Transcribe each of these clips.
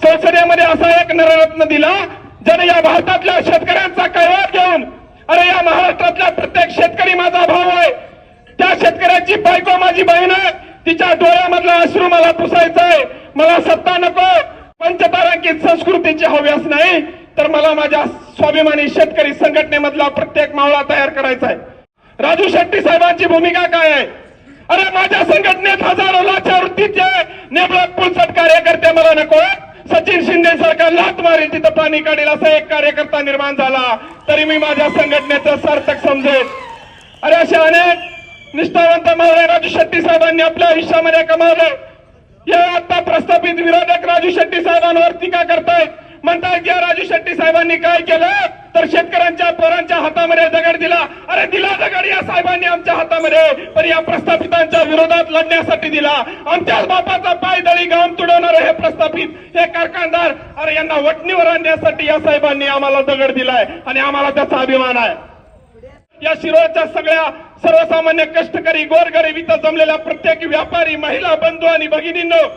संसदेमध्ये असा एक नररत्न दिला ज्याने या भारतातल्या शेतकऱ्यांचा कैवार घेऊन, अरे या महाराष्ट्रातल्या प्रत्येक शेतकरी माझा भाऊ आहे, त्या शेतकऱ्याची बायको माझी बहीण आहे, तिच्या डोळ्यामधला अश्रू मला पुसायचा आहे, मला सत्ता नको, पंचतारांकित संस्कृतीची हव्यास नाही, तर मला माझ्या स्वाभिमानी शेतकरी संघटनेमधला प्रत्येक मावळा तयार करायचा आहे. राजू शेट्टी साहेबांची भूमिका काय आहे? अरे माझ्या संघटनेत हजारो लाच्या वृत्तीचे नेमळक पुलसट कार्यकर्ते मला नको, सचिन शिंदे सारखा लात मारेल तिथं पाणी काढेल असा एक कार्यकर्ता निर्माण झाला तरी मी माझ्या संघटनेचं सार्थक समजेल. अरे असे अनेक निष्ठावंत मावळे राजू शेट्टी साहेबांनी आपल्या आयुष्यामध्ये कमावले. या आता प्रस्थापित विरोधक राजू शेट्टी साहेबांवर टीका करतायत, म्हणतायत की राजू शेट्टी साहेबांनी काय केलं तर शेतकऱ्यांच्या पोरांच्या हातामध्ये दगड दिला. अरे दिला दगड या साहेबांनी आमच्या हातामध्ये, पण या प्रस्थापितांच्या विरोधात लढण्यासाठी दिला. आमच्याच बापाचा पाय दळी घाम तुडवणारे हे प्रस्थापित, हे कारखानदार, अरे यांना वटणीवर आणण्यासाठी या साहेबांनी आम्हाला दगड दिलाय आणि आम्हाला त्याचा अभिमान आहे. या शिरोळच्या सगळ्या सर्वसामान्य कष्टकरी गोरगरीब इथं जमलेल्या प्रत्येक व्यापारी, महिला, बंधू आणि भगिनींनो,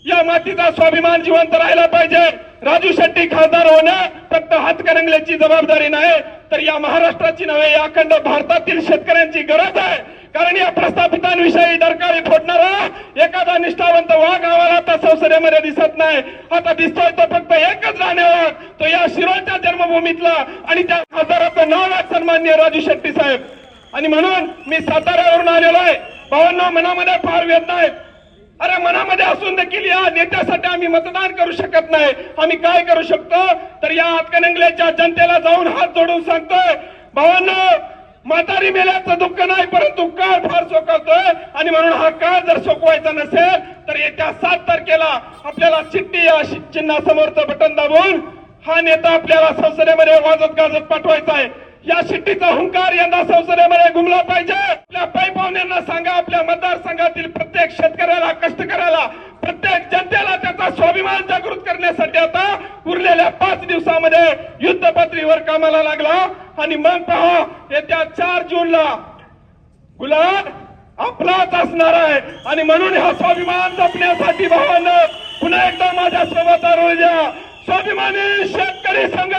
या मातीचा स्वाभिमान जिवंत राहिला पाहिजे. राजू शेट्टी खासदार होणं फक्त हातकणंगल्याची जबाबदारी नाही, तर या महाराष्ट्राची नव्हे, या अखंड भारतातील शेतकऱ्यांची गरज आहे. कारण या प्रस्थापितांविषयी डरकाळी फोडणारा एखादा निष्ठावंत वाघ आम्हाला आता संसदेमध्ये दिसत नाही. आता दिसतोय तो फक्त एकच राहण्यावर, तो या शिरोळच्या जन्मभूमीतला आणि त्या खासदाराचं नाव आहे सन्माननीय राजू शेट्टी साहेब. आणि म्हणून मी साताऱ्यावरून आलेलो आहे. भावांनो, मनामध्ये फार वेदना आहे. अरे मनामध्ये असून देखील या नेत्यासाठी आम्ही मतदान करू शकत नाही. आम्ही काय करू शकतो तर या हातकणंगल्याच्या जनतेला जाऊन हात जोडून सांगतोय, भावांनो, म्हातारी मेल्याचं दुःख नाही परंतु काळ फार सोकावतोय. आणि म्हणून हा काळ जर सोकवायचा नसेल तर येत्या 7 तारखेला आपल्याला चिठ्ठी या चिन्हासमोरचं बटन दाबून हा नेता आपल्याला संसदेमध्ये वाजत गाजत पाठवायचा आहे. या शिट्टीचा हुंकार यंदा संसदेमध्ये घुमला पाहिजे. आपल्या पाईपावण्यांना सांगा, आपल्या मतदारसंघातील प्रत्येक शेतकऱ्याला, कष्टकऱ्याला, प्रत्येक जनतेला त्याचा स्वाभिमान जागृत करण्यासाठी आता उरलेल्या 5 दिवसामध्ये युद्ध पातळीवर कामाला लागला. आणि मग पहा, येत्या 4 जूनला गुलाल आपलाच असणार आहे. आणि म्हणून हा स्वाभिमान जपण्यासाठी भावांनो पुन्हा एकदा माझ्या सोबत आरोग्य स्वाभिमानी शेतकरी संघ